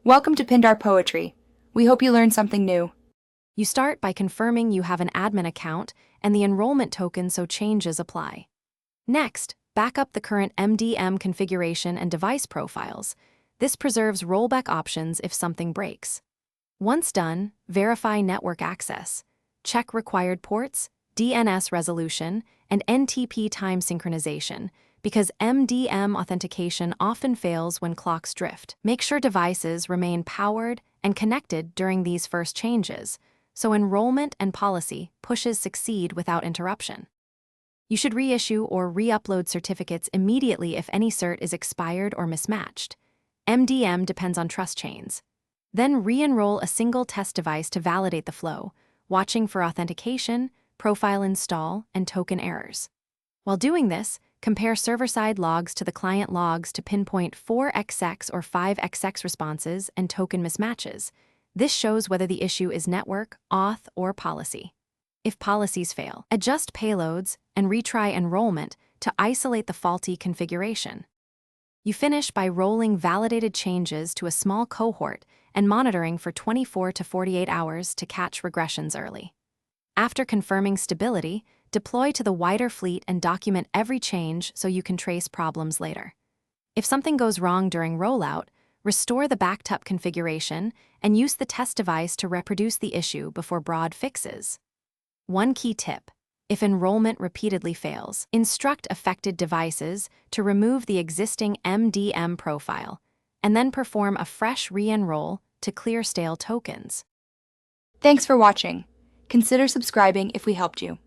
Welcome to Pindar Poetry. We hope you learned something new. You start by confirming you have an admin account and the enrollment token so changes apply. Next, back up the current MDM configuration and device profiles. This preserves rollback options if something breaks. Once done, verify network access. Check required ports, DNS resolution, and NTP time synchronization, because MDM authentication often fails when clocks drift. Make sure devices remain powered and connected during these first changes, so enrollment and policy pushes succeed without interruption. You should reissue or re-upload certificates immediately if any cert is expired or mismatched. MDM depends on trust chains. Then re-enroll a single test device to validate the flow, watching for authentication, profile install, and token errors. While doing this, compare server-side logs to the client logs to pinpoint 4xx or 5xx responses and token mismatches. This shows whether the issue is network, auth, or policy. If policies fail, adjust payloads and retry enrollment to isolate the faulty configuration. You finish by rolling validated changes to a small cohort and monitoring for 24 to 48 hours to catch regressions early. After confirming stability, deploy to the wider fleet and document every change so you can trace problems later. If something goes wrong during rollout, restore the backed up configuration and use the test device to reproduce the issue before broad fixes. One key tip: if enrollment repeatedly fails, instruct affected devices to remove the existing MDM profile and then perform a fresh re-enroll to clear stale tokens. Thanks for watching. Consider subscribing if we helped you.